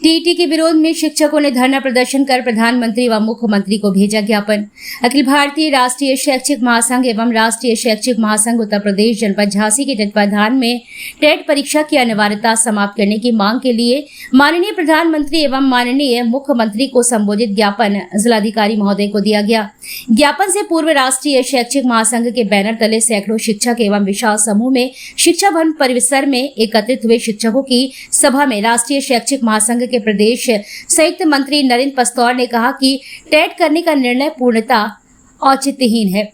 TET के विरोध में शिक्षकों ने धरना प्रदर्शन कर प्रधानमंत्री व मुख्यमंत्री को भेजा ज्ञापन। अखिल भारतीय राष्ट्रीय शैक्षिक महासंघ एवं राष्ट्रीय शैक्षिक महासंघ उत्तर प्रदेश जनपद झांसी के तत्वाधान में टेट परीक्षा की अनिवार्यता समाप्त करने की मांग के लिए माननीय प्रधानमंत्री एवं माननीय मुख्यमंत्री को संबोधित ज्ञापन जिलाधिकारी महोदय को दिया गया। ज्ञापन से पूर्व राष्ट्रीय शैक्षिक महासंघ के बैनर तले सैकड़ों शिक्षक एवं विशाल समूह में शिक्षा भवन परिसर में एकत्रित हुए शिक्षकों की सभा में राष्ट्रीय शैक्षिक महासंघ के प्रदेश संयुक्त मंत्री नरेंद्र पस्तौर ने कहा कि टेट करने का निर्णय पूर्णतः औचित्यहीन है।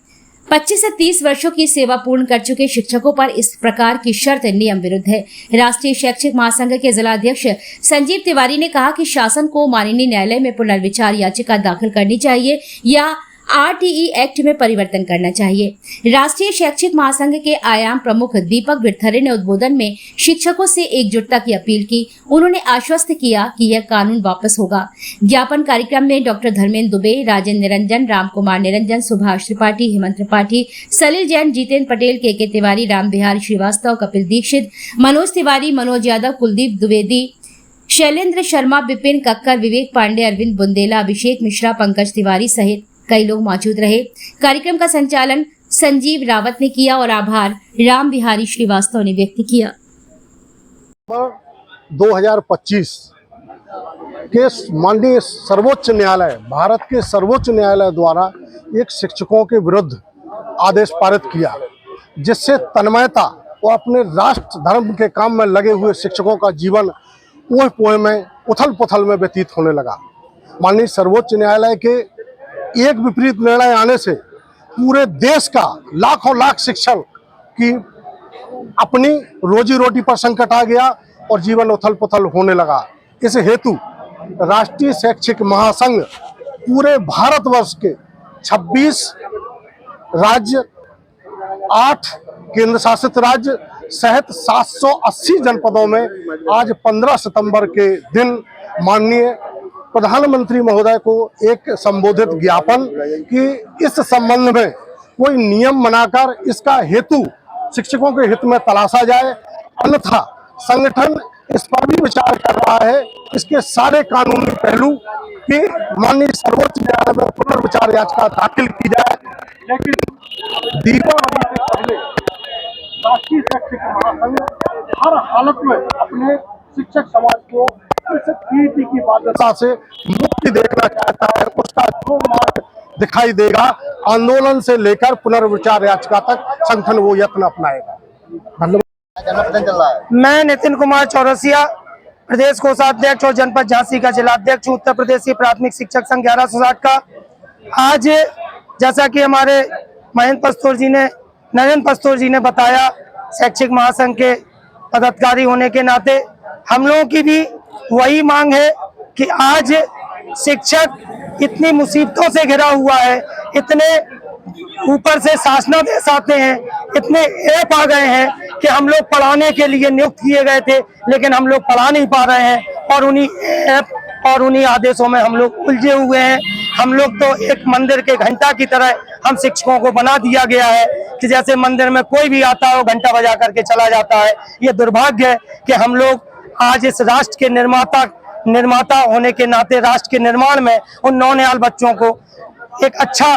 25 से 30 वर्षों की सेवा पूर्ण कर चुके शिक्षकों पर इस प्रकार की शर्त नियम विरुद्ध है। राष्ट्रीय शैक्षिक महासंघ के जिलाध्यक्ष संजीव तिवारी ने कहा कि शासन को माननीय न्यायालय में पुनर्विचार याचिका दाखिल करनी चाहिए या आरटीई एक्ट में परिवर्तन करना चाहिए। राष्ट्रीय शैक्षिक महासंघ के आयाम प्रमुख दीपक विरथरे ने उद्बोधन में शिक्षकों से एकजुटता की अपील की। उन्होंने आश्वस्त किया कि यह कानून वापस होगा। ज्ञापन कार्यक्रम में डॉक्टर धर्मेंद्र दुबे, राजेंद्र निरंजन, राम कुमार निरंजन, सुभाष त्रिपाठी, हेमंत त्रिपाठी, सलील जैन, जितेंद्र पटेल, के तिवारी, राम बिहारी श्रीवास्तव, कपिल दीक्षित, मनोज तिवारी, मनोज यादव, कुलदीप द्विवेदी, शैलेंद्र शर्मा, विपिन कक्कर, विवेक पांडे, अरविंद बुंदेला, अभिषेक मिश्रा, पंकज तिवारी सहित कई लोग मौजूद रहे। कार्यक्रम का संचालन संजीव रावत ने किया और आभार राम बिहारी श्रीवास्तव ने व्यक्त किया। 2025 के माननीय सर्वोच्च न्यायालय, भारत के सर्वोच्च न्यायालय द्वारा एक शिक्षकों के विरुद्ध आदेश पारित किया, जिससे तन्मयता और अपने राष्ट्र धर्म के काम में लगे हुए शिक्षकों का जीवन ओह पोह में उथल पुथल में व्यतीत होने लगा। माननीय सर्वोच्च न्यायालय के एक विपरीत निर्णय आने से पूरे देश का लाखों लाख शिक्षक की अपनी रोजी रोटी पर संकट आ गया और जीवन उथल पुथल होने लगा। इस हेतु राष्ट्रीय शैक्षिक महासंघ पूरे भारतवर्ष के 26 राज्य, 8 केंद्र शासित राज्य सहित 780 जनपदों में आज 15 सितंबर के दिन माननीय प्रधानमंत्री महोदय को एक संबोधित ज्ञापन कि इस संबंध में कोई नियम बनाकर इसका हेतु शिक्षकों के हित में तलाशा जाए, अन्यथा संगठन इस पर भी विचार कर रहा है। इसके सारे कानूनी पहलू की माननीय सर्वोच्च न्यायालय में पुनर्विचार याचिका दाखिल की जाए। लेकिन दीपावली से पहले राष्ट्रीय शैक्षिक महासंघ हर हालत में अपने शिक्षक समाज को इस टीईटी की बाध्यता से मुक्ति देखना चाहता है। उसका जो मार्ग दिखाई देगा, आंदोलन से लेकर पुनर्विचार याचिका तक संगठन वो यत्न अपनाएगा। धन्यवाद। मैं नितिन कुमार चौरसिया, प्रदेश कोषाध्यक्ष और जनपद झांसी का जिलाध्यक्ष, उत्तर प्रदेश प्राथमिक शिक्षक संघ 1160 का। आज जैसा कि हमारे नरेंद्र पस्तौर जी ने बताया, शैक्षिक महासंघ के पदाधिकारी होने के नाते हम लोगों की भी वही मांग है कि आज शिक्षक इतनी मुसीबतों से घिरा हुआ है, इतने ऊपर से शासनादेश आते हैं, इतने ऐप आ गए हैं कि हम लोग पढ़ाने के लिए नियुक्त किए गए थे, लेकिन हम लोग पढ़ा नहीं पा रहे हैं और उन्हीं ऐप और उन्हीं आदेशों में हम लोग उलझे हुए हैं। हम लोग तो एक मंदिर के घंटा की तरह हम शिक्षकों को बना दिया गया है कि जैसे मंदिर में कोई भी आता है वो घंटा बजा करके चला जाता है। ये दुर्भाग्य है कि हम लोग आज इस राष्ट्र के निर्माता होने के नाते राष्ट्र के निर्माण में उन नौनिहाल बच्चों को एक अच्छा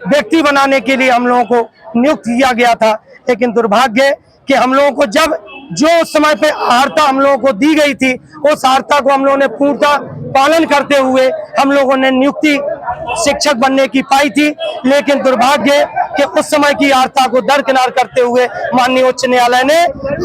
व्यक्ति बनाने के लिए हम लोगों को नियुक्त किया गया था। लेकिन दुर्भाग्य है कि हम लोगों को जब जो उस समय पे अर्हता हम लोगों को दी गई थी, उस अर्हता को हम लोगों ने पूर्णतः पालन करते हुए हम लोगों ने नियुक्ति शिक्षक बनने की पाई थी। लेकिन दुर्भाग्य है कि उस समय की अर्हता को दरकिनार करते हुए माननीय उच्च न्यायालय ने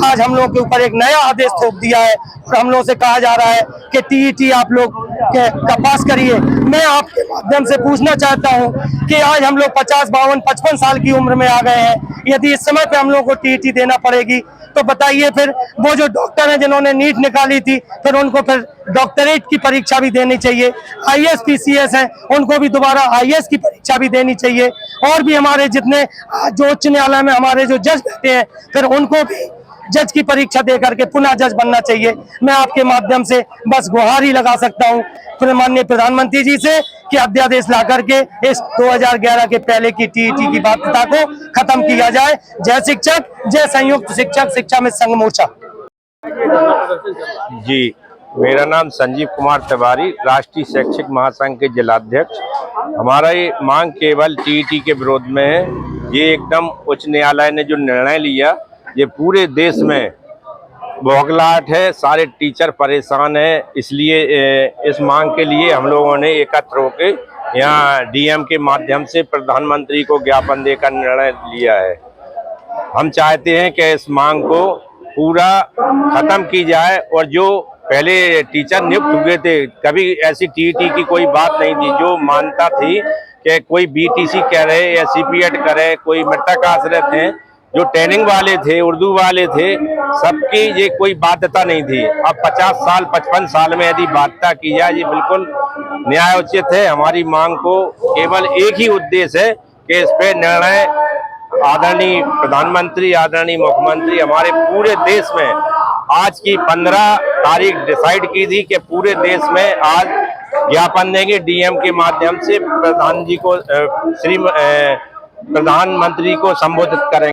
आज हम लोगों के ऊपर एक नया आदेश थोप दिया है और हम लोगों से कहा जा रहा है कि टीईटी आप लोग का पास करिए। मैं आपके माध्यम से पूछना चाहता हूं कि आज हम लोग 50, 52, 55 साल की उम्र में आ गए हैं। यदि इस समय पे हम लोगों को टीईटी देना पड़ेगी तो बताइए फिर वो जो डॉक्टर हैं जिन्होंने नीट निकाली थी, फिर उनको फिर डॉक्टरेट की परीक्षा भी देनी चाहिए। आईएएस पीसीएस हैं, उनको भी दोबारा आईएएस की परीक्षा भी देनी चाहिए। और भी हमारे जितने जो उच्च न्यायालय में हमारे जो जज बैठे हैं, फिर उनको भी जज की परीक्षा दे करके पुनः जज बनना चाहिए। मैं आपके माध्यम से बस गुहार ही लगा सकता हूँ माननीय प्रधानमंत्री जी से कि अध्यादेश ला करके इस 2011 के पहले की टीईटी की बाध्यता को खत्म किया जाए। जय शिक्षक, जय संयुक्त शिक्षक शिक्षा में संघ मोर्चा। जी, मेरा नाम संजीव कुमार तिवारी, राष्ट्रीय शैक्षिक महासंघ के जिलाध्यक्ष। हमारा ये मांग केवल टीईटी के विरोध में है। ये एकदम उच्च न्यायालय ने जो निर्णय लिया, ये पूरे देश में बौखलाहट है, सारे टीचर परेशान हैं। इसलिए इस मांग के लिए हम लोगों ने एकत्र होकर यहाँ डीएम के माध्यम से प्रधानमंत्री को ज्ञापन देकर निर्णय लिया है। हम चाहते हैं कि इस मांग को पूरा खत्म की जाए और जो पहले टीचर नियुक्त हुए थे, कभी ऐसी टीईटी की कोई बात नहीं थी। जो मान्यता थी कि कोई बीटीसी करे या सीपीएड करे, कोई मृतक आश्रित थे, जो ट्रेनिंग वाले थे, उर्दू वाले थे, सबकी ये कोई बाध्यता नहीं थी। अब 50 साल 55 साल में यदि बाध्यता की जाए, ये बिल्कुल न्यायोचित है। हमारी मांग को केवल एक ही उद्देश्य है कि इस पे निर्णय आदरणीय प्रधानमंत्री, आदरणीय मुख्यमंत्री, हमारे पूरे देश में आज की 15 तारीख डिसाइड की थी कि पूरे देश में आज ज्ञापन देंगे डीएम के माध्यम से प्रधानमंत्री को संबोधित करेंगे।